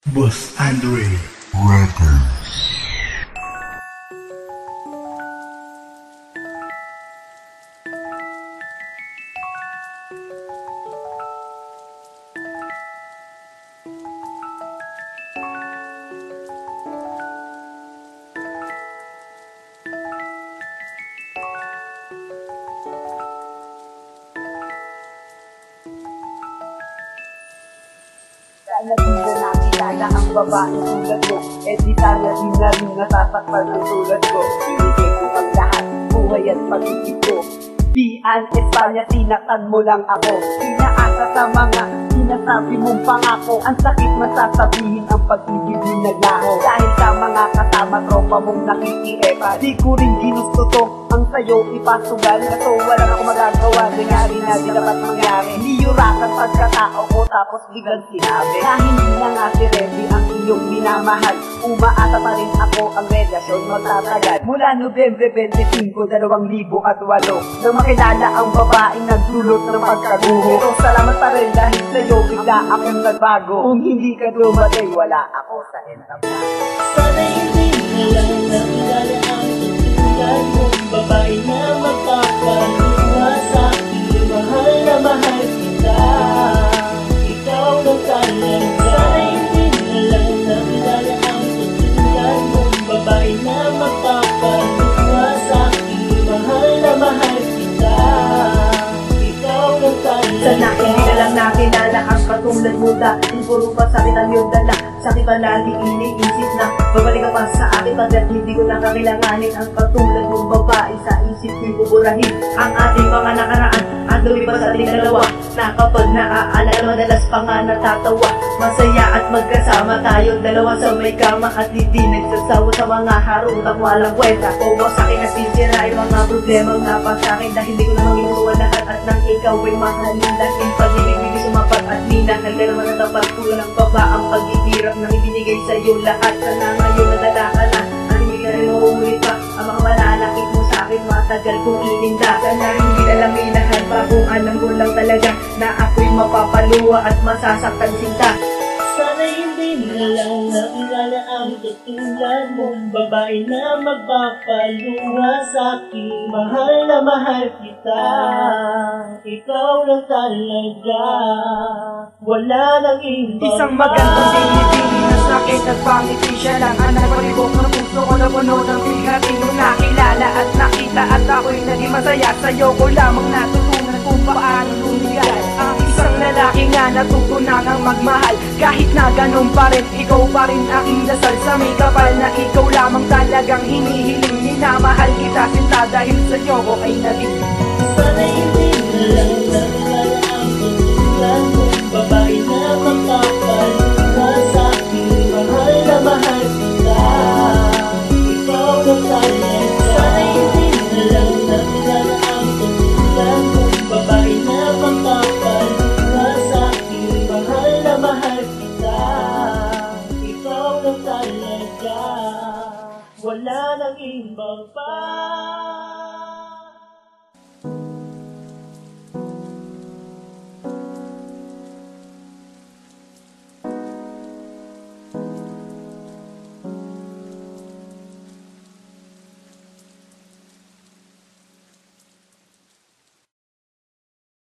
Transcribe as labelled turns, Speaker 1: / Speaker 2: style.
Speaker 1: Boss Andre Records.
Speaker 2: Sana di na nakilala ang babae tulad mo, eh di sana di na rin natatakpan ang tulad ko. Pinigay ko ang lahat, buhay at pag-ibig ko. Bian Espanya, tinaktan mo lang ako. Pinaasa sa mga sinasabi mong pangako. Ang sakit masasabihin ang pag-ibig ni naglaho. Dahil sa mga kasama tropa mong nakikiepa, di ko rin ginusto to ang sayo ipasugal. Kaso wala na akong magagawa, nangyari na di dapat mangyari. Niyurakan pagkatao ko tapos biglang sinabi na hindi na nga si Remy ang iyong minamahal. Umaasa pa rin ako ang relasyon magtatagal. Mula Nobyembre 25, 2008 nang makilala ang babaeng nagdulot ng pagkaguho. Pero salamat pa rin dahil sa'yo bigla akong nagbago. Kung hindi ka dumating, wala ako sa entap na.
Speaker 3: Sana hindi na lang nakilala ang tutulad mong babae na magpapaluha sa akin. Mahal na mahal kita, ikaw na talaga. Sana hindi na lang nakilala ang tutulad mong babae na magpapaluha sa akin. Mahal na mahal kita, ikaw na talaga.
Speaker 2: Sana hindi na lang nakilala ang katulad mo dahil puro pa sakit ang iyong dala. Sakit pa lagi iniisip na babalik ka pa sa akin pagkat hindi ko lang kakailanganin ang katulad mong babae sa isip ko'y buburahin ang ating mga nakaraan at lumipas sa ating dalawa na kapag naaalala madalas pa nga natatawa. Masaya at magkasama tayong dalawa sa may kama at hindi nagsasawa sa mga harutang walang kwenta. O sa akin nasisira ay mga problemang napasakin dahil hindi ko na magagawa lahat at nang ikaw ay mahalin dahil pag-ibig sumapat at ninang nagdalaman na tapat tulad ng baba ang paghihirap nang ibinigay sa'yo lahat. Sana ngayon nadala ka na at hindi ka rin mauulit pa ang mga malalakit mo sa akin matagal kong ininda. Sana hindi na lang ilahan pa kung alam mo lang talaga na ako'y mapapaluwa at masasaktan sinta.
Speaker 3: Sana hindi na lang nakilala ang tutulad mong babae na magpapaluha sa akin. Mahal na mahal kita, ikaw lang talaga, wala nang iba.
Speaker 2: Isang magandang binibini na sakit at pangiti siya lang ang nagpalibok ng puso ko na puno ng bigati. Nung nakilala at nakita at ako'y naging masaya, sa'yo ko lamang natutunan kung paano lumigay. Ang isang lalaki nga natutunan ang magmahal. Kahit na ganun pa rin, ikaw pa rin aking dasal sa may kapal na ikaw lamang talagang hinihiling. Minamahal kita sinta dahil sa'yo ko ay naging.
Speaker 3: Sana hindi na lang nakilala ang tutulad mong babae na magpapaluha sa akin. Mahal na mahal kita, ikaw na talaga. Sana hindi na lang nakilala ang tutulad mong babae na magpapaluha sa akin. Mahal na mahal kita, ikaw na talaga, wala nang ibang pa.